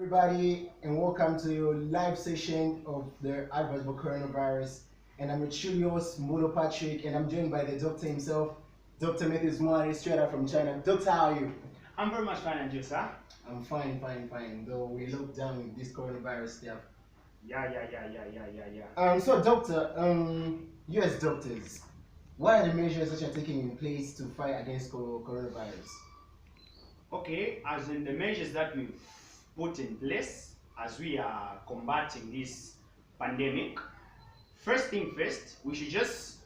everybody, and welcome to your live session of the advice for coronavirus. And I'm your true host, Mono Patrick, and I'm joined by the doctor himself, Dr. Matthews Moari, straight out from China. Doctor, how are you? I'm very much fine, and you, sir? I'm fine. Though we locked down with this coronavirus stuff. Yeah. So, doctor, U.S. doctors, what are the measures that you're taking in place to fight against coronavirus? Okay, as in the measures that we've put in place as we are combating this pandemic, first thing first, we should just,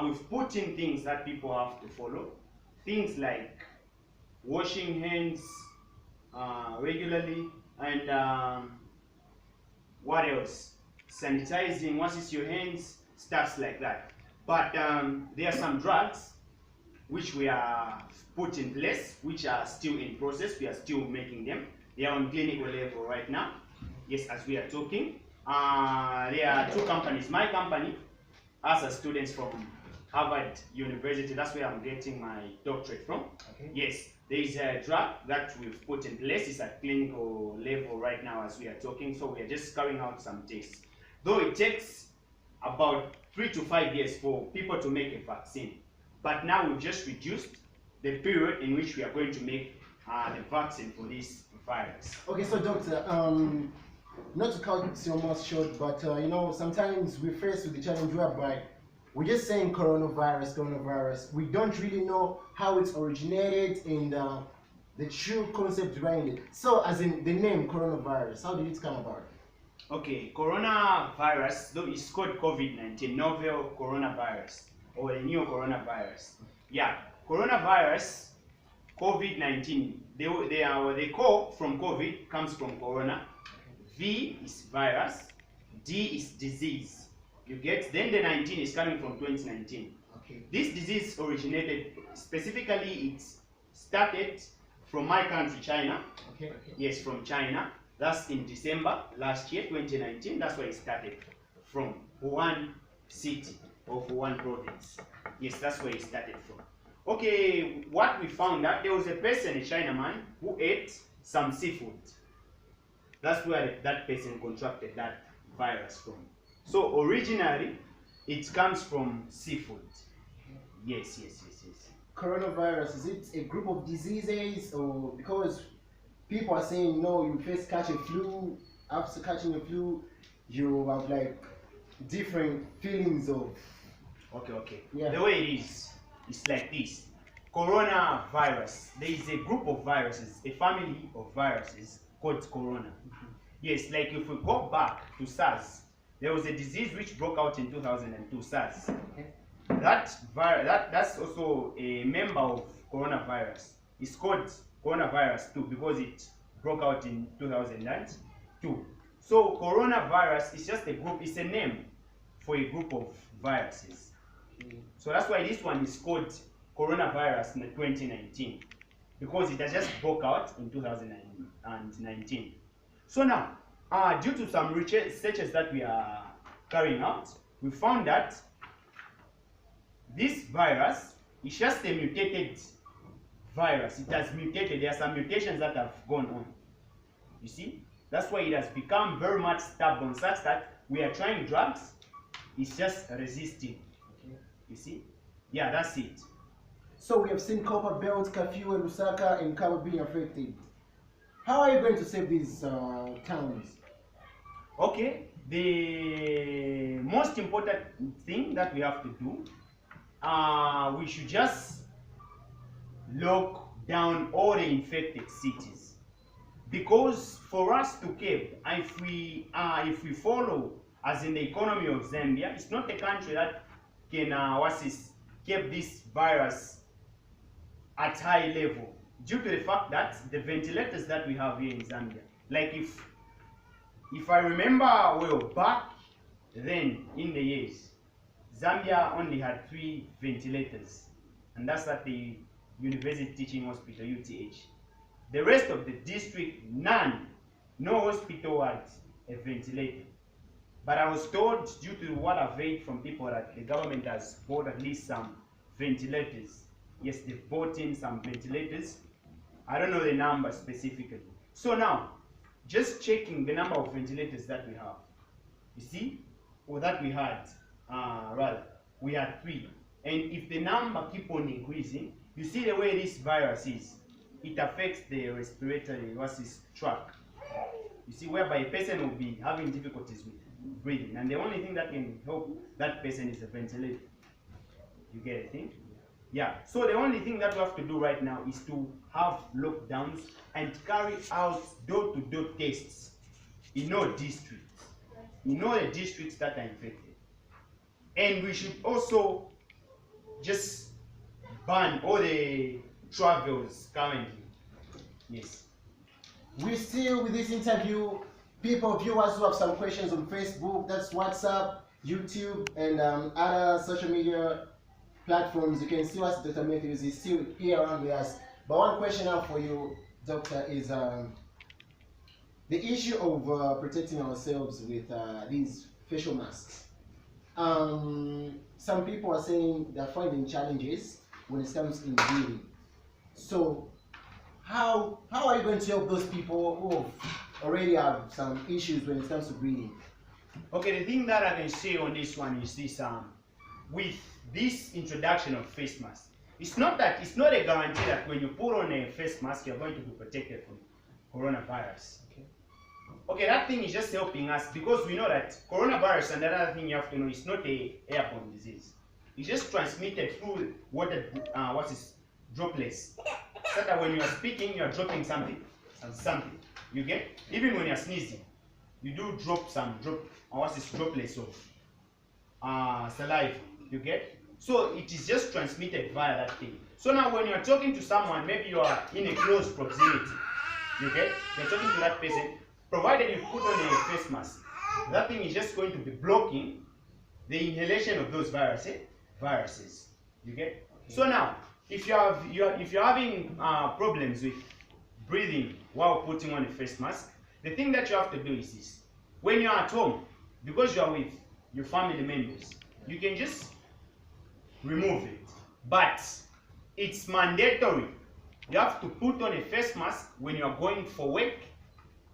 we've put in things that people have to follow. Things like washing hands regularly, and what else? Sanitizing, washing your hands, stuff like that. But there are some drugs which we are put in place, which are still in process. We are still making them. They are on clinical level right now. Yes, as we are talking. There are two companies. My company, as a student from Harvard University, that's where I'm getting my doctorate from. Okay. Yes, there is a drug that we've put in place. It's at clinical level right now as we are talking. So we are just carrying out some tests. Though it takes about 3 to 5 years for people to make a vaccine. But now we've just reduced the period in which we are going to make the vaccine for this virus. Okay, so doctor, not to cut your mouth short, but sometimes we're faced with the challenge whereby we're just saying coronavirus. We don't really know how it's originated and the true concept behind it. So, as in the name coronavirus, how did it come about? Okay, coronavirus, though it's called COVID-19, novel coronavirus, or the new coronavirus. Yeah, coronavirus, COVID-19, they call from COVID comes from corona. V is virus, D is disease. You get? Then the 19 is coming from 2019. Okay. This disease originated, specifically it started from my country, China. Okay. Yes, from China. That's in December last year, 2019. That's where it started, from Wuhan city or Wuhan province. Yes, that's where it started from. Okay, what we found out, there was a person, a Chinaman, who ate some seafood. That's where that person contracted that virus from. So originally, it comes from seafood. Yes. Coronavirus, is it a group of diseases, or because people are saying no, you first catch a flu, after catching a flu, you have like different feelings of. Okay. Yeah. The way it is, it's like this. Coronavirus, there is a group of viruses, a family of viruses called corona. Yes, like if we go back to SARS, there was a disease which broke out in 2002, SARS. Okay. That's also a member of coronavirus. It's called coronavirus too because it broke out in 2002. So coronavirus is just a group, it's a name for a group of viruses. So that's why this one is called coronavirus in 2019, because it has just broke out in 2019. So now, due to some researches that we are carrying out, we found that this virus is just a mutated virus. It has mutated. There are some mutations that have gone on. You see? That's why it has become very much stubborn, such that we are trying drugs, it's just resisting. Okay. You see? Yeah, that's it. So we have seen Copper Belt, Kafue, and Lusaka, and Cabo being affected. How are you going to save these towns? Okay, the most important thing that we have to do, we should just lock down all the infected cities, because for us to keep, if we follow as in the economy of Zambia, it's not a country that can keep this virus at high level, due to the fact that the ventilators that we have here in Zambia, like if I remember well, back then in the years, Zambia only had 3 ventilators, and that's at the University Teaching Hospital, UTH. The rest of the district, none. No hospital had a ventilator. But I was told, due to what I've heard from people, that the government has bought at least some ventilators. Yes, they've bought in some ventilators. I don't know the number specifically. So now, just checking the number of ventilators that we have. You see, or that we had, rather, we had 3. And if the number keep on increasing, you see the way this virus is, it affects the respiratory tract. You see, whereby a person will be having difficulties with breathing, and the only thing that can help that person is a ventilator. You get a thing? Yeah. So the only thing that we have to do right now is to have lockdowns and carry out door-to-door tests in all districts, in all the districts that are infected. And we should also just ban all the travels currently. Yes. We still with this interview, people, viewers who have some questions on Facebook, that's WhatsApp, YouTube, and other social media platforms. You can see us, Dr. Matthews is still here around with us. But one question now for you, Doctor, is the issue of protecting ourselves with these facial masks. Some people are saying they're finding challenges when it comes in breathing. So how are you going to help those people who already have some issues when it comes to breathing? Okay, the thing that I can say on this one is this: with this introduction of face mask, it's not a guarantee that when you put on a face mask you're going to be protected from coronavirus. Okay, that thing is just helping us because we know that coronavirus, and another thing you have to know, is not a airborne disease. It's just transmitted through water, droplets. So that when you are speaking, you are dropping something. You get? Even when you are sneezing, you do drop droplets of saliva. You get? So it is just transmitted via that thing. So now when you are talking to someone, maybe you are in a close proximity. You get? You're talking to that person. Provided you put on a face mask, that thing is just going to be blocking the inhalation of those viruses. You get? Okay. So now, if you're having problems with breathing while putting on a face mask, the thing that you have to do is this: when you're at home, because you're with your family members, you can just remove it. But it's mandatory. You have to put on a face mask when you're going for work.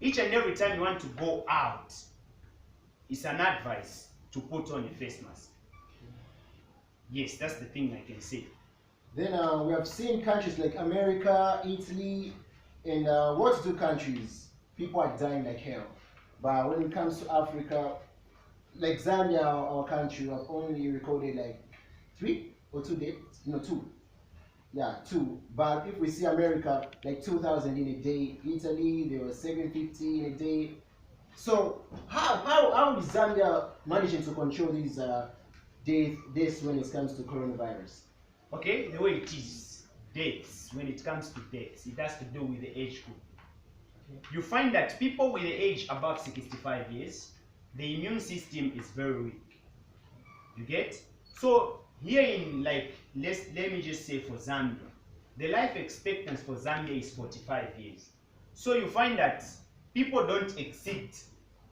Each and every time you want to go out, it's an advice to put on a face mask. Yes, that's the thing I can say. Then we have seen countries like America, Italy, and what two countries, people are dying like hell. But when it comes to Africa, like Zambia, our country, we have only recorded like 3 or 2 deaths. No, 2. Yeah, 2. But if we see America, like 2,000 in a day. Italy, there were 750 in a day. So how is Zambia managing to control these deaths when it comes to coronavirus? Okay, the way it is, deaths, when it comes to deaths, it has to do with the age group. Okay. You find that people with the age above 65 years, the immune system is very weak. You get? So here in, like, let me just say for Zambia, the life expectancy for Zambia is 45 years. So you find that people don't exceed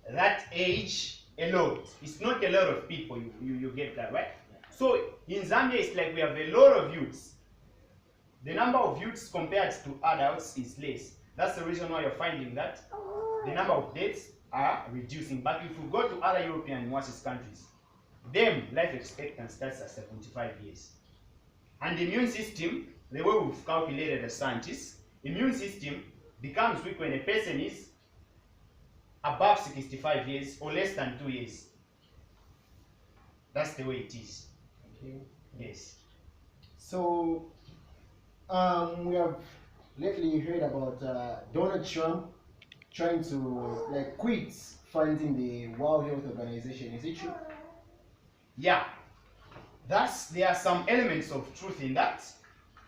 that age a lot. It's not a lot of people, you get that, right? So in Zambia, it's like we have a lot of youths. The number of youths compared to adults is less. That's the reason why you're finding that the number of deaths are reducing. But if you go to other European countries, them life expectancy starts at 75 years. And the immune system, the way we've calculated as scientists, immune system becomes weak when a person is above 65 years or less than 2 years. That's the way it is. Okay. Yes. So we have lately heard about Donald Trump trying to like quit funding the World Health Organization. Is it true? Yeah. There are some elements of truth in that.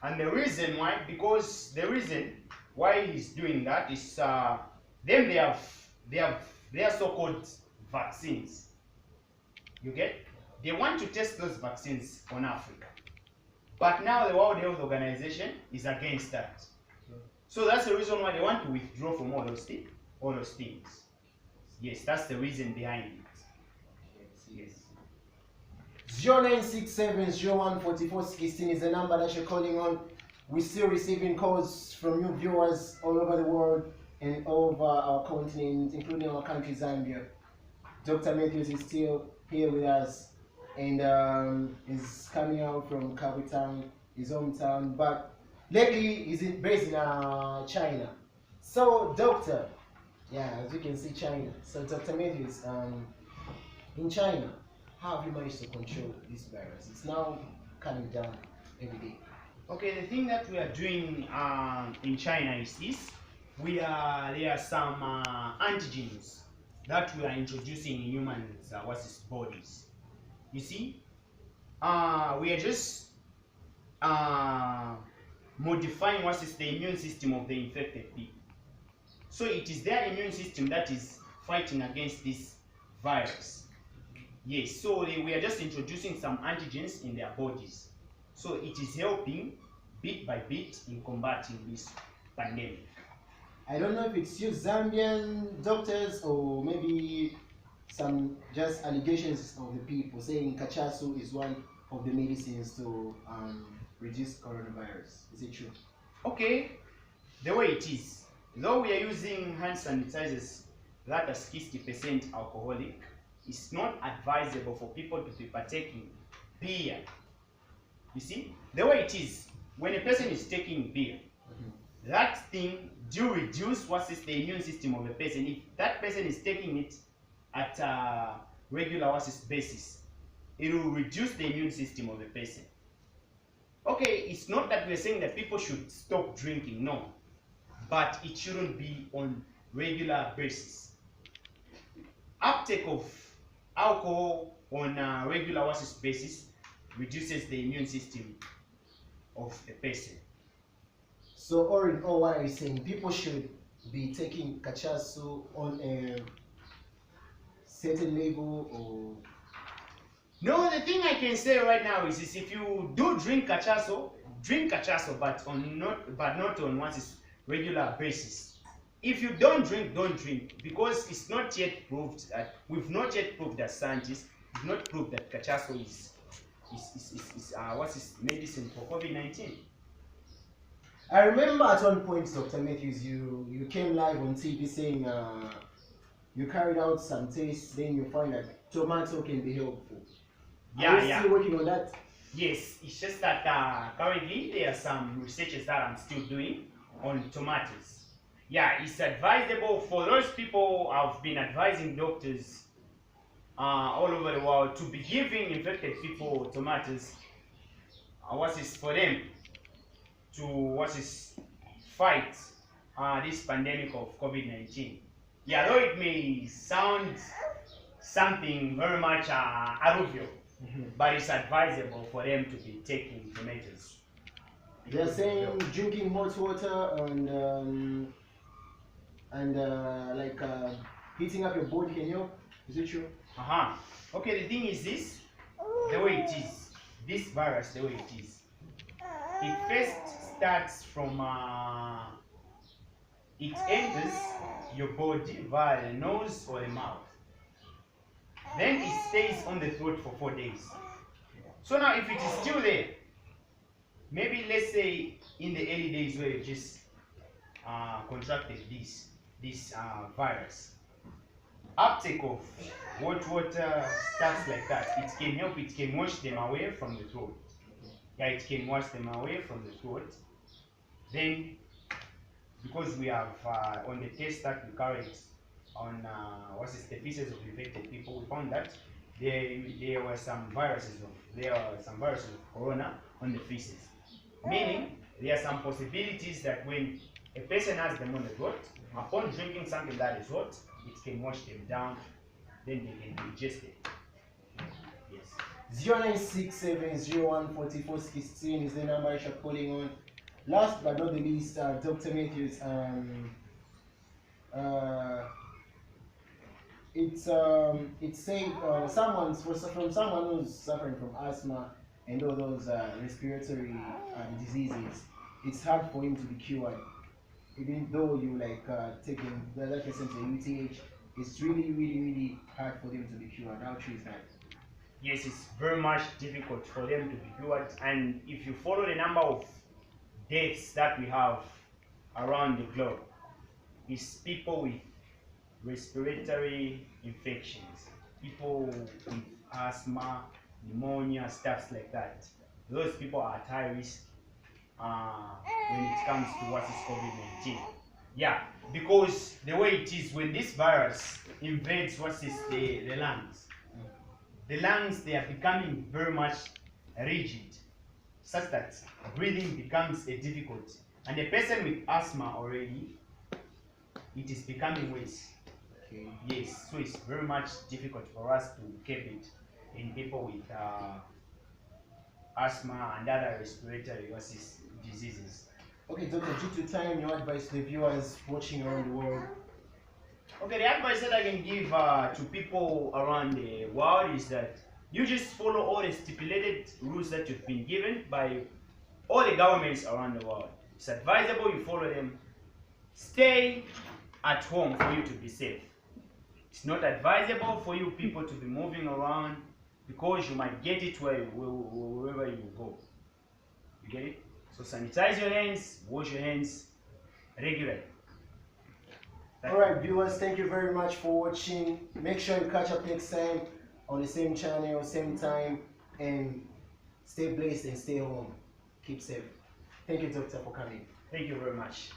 And the reason why, because the reason why he's doing that is they have their so-called vaccines. You get? They want to test those vaccines on Africa. But now the World Health Organization is against that. So that's the reason why they want to withdraw from all those things. Yes, that's the reason behind it. Yes. 0967014416 is the number that you're calling on. We're still receiving calls from you viewers all over the world. and over our continent, including our country, Zambia. Dr. Matthews is still here with us and is coming out from Kawi Town, his hometown, but lately he's based in China. So, Doctor, yeah, as you can see, China. So, Dr. Matthews, in China, how have you managed to control this virus? It's now coming down every day. Okay, the thing that we are doing in China is this. There are some antigens that we are introducing in humans' bodies. You see, we are just modifying the immune system of the infected people. So it is their immune system that is fighting against this virus. Yes, so we are just introducing some antigens in their bodies. So it is helping bit by bit in combating this pandemic. I don't know if it's you Zambian doctors or maybe some just allegations of the people saying cachasu is one of the medicines to reduce coronavirus. Is it true? Okay, the way it is, though we are using hand sanitizers that are 60% alcoholic, it's not advisable for people to be partaking beer. You see, the way it is, when a person is taking beer, that thing do reduce the immune system of the person. If that person is taking it at a regular basis, it will reduce the immune system of the person. Okay, it's not that we're saying that people should stop drinking, no, but it shouldn't be on regular basis. Uptake of alcohol on a regular basis reduces the immune system of a person. So, all in all, what are you saying? People should be taking cachasu on a certain level, or no? The thing I can say right now is if you do drink cachaso, but not on regular basis. If you don't drink, because it's not yet proved that scientists have not proved that cachaso is medicine for COVID-19. I remember at one point, Dr. Matthews, you came live on TV saying you carried out some tests, then you find that tomato can be helpful. Are you still working on that? Yes, it's just that currently there are some researches that I'm still doing on tomatoes. Yeah, it's advisable for those people. I've been advising doctors all over the world to be giving infected people tomatoes. For them to fight this pandemic of COVID-19. Yeah, though it may sound something very much alluvial, but it's advisable for them to be taking tomatoes. They're saying drinking hot water and heating up your body can help. Is it true? Okay, the thing is this, the way it is, this virus, the way it is, it first starts from, it enters your body via the nose or the mouth. Then it stays on the throat for 4 days. So now if it is still there, maybe let's say in the early days where you just contracted this virus, uptake of hot water, stuff like that, it can help, it can wash them away from the throat. Yeah, it can wash them away from the throat. Then, because we have on the test that we carried on the feces of infected people, we found that there were some viruses of corona on the feces. Meaning, there are some possibilities that when a person has them on the throat, upon drinking something that is hot, it can wash them down, then they can be digested. Yes. 0967014416 is the number you're calling on. Last but not the least, Dr. Matthews, it's saying from someone who's suffering from asthma and all those respiratory diseases, it's hard for him to be cured. Even though you taking that person to UTH, it's really hard for them to be cured. How true is that? Yes, it's very much difficult for them to be cured, and if you follow the number of deaths that we have around the globe, is people with respiratory infections, people with asthma, pneumonia, stuff like that. Those people are at high risk when it comes to what is COVID-19. Yeah, because the way it is, when this virus invades what is the lungs, they are becoming very much rigid, such that breathing becomes a difficulty. And a person with asthma already, it is becoming worse. Okay. Yes, so it's very much difficult for us to keep it in people with asthma and other respiratory diseases. Okay, doctor, due to time, your advice to the viewers watching around the world. Okay, the advice that I can give to people around the world is that you just follow all the stipulated rules that you've been given by all the governments around the world. It's advisable you follow them. Stay at home for you to be safe. It's not advisable for you people to be moving around because you might get it wherever you go. You get it? So sanitize your hands, wash your hands regularly. Alright viewers, thank you very much for watching. Make sure you catch up next time on the same channel, same time, and stay blessed and stay home. Keep safe. Thank you, doctor, for coming. Thank you very much.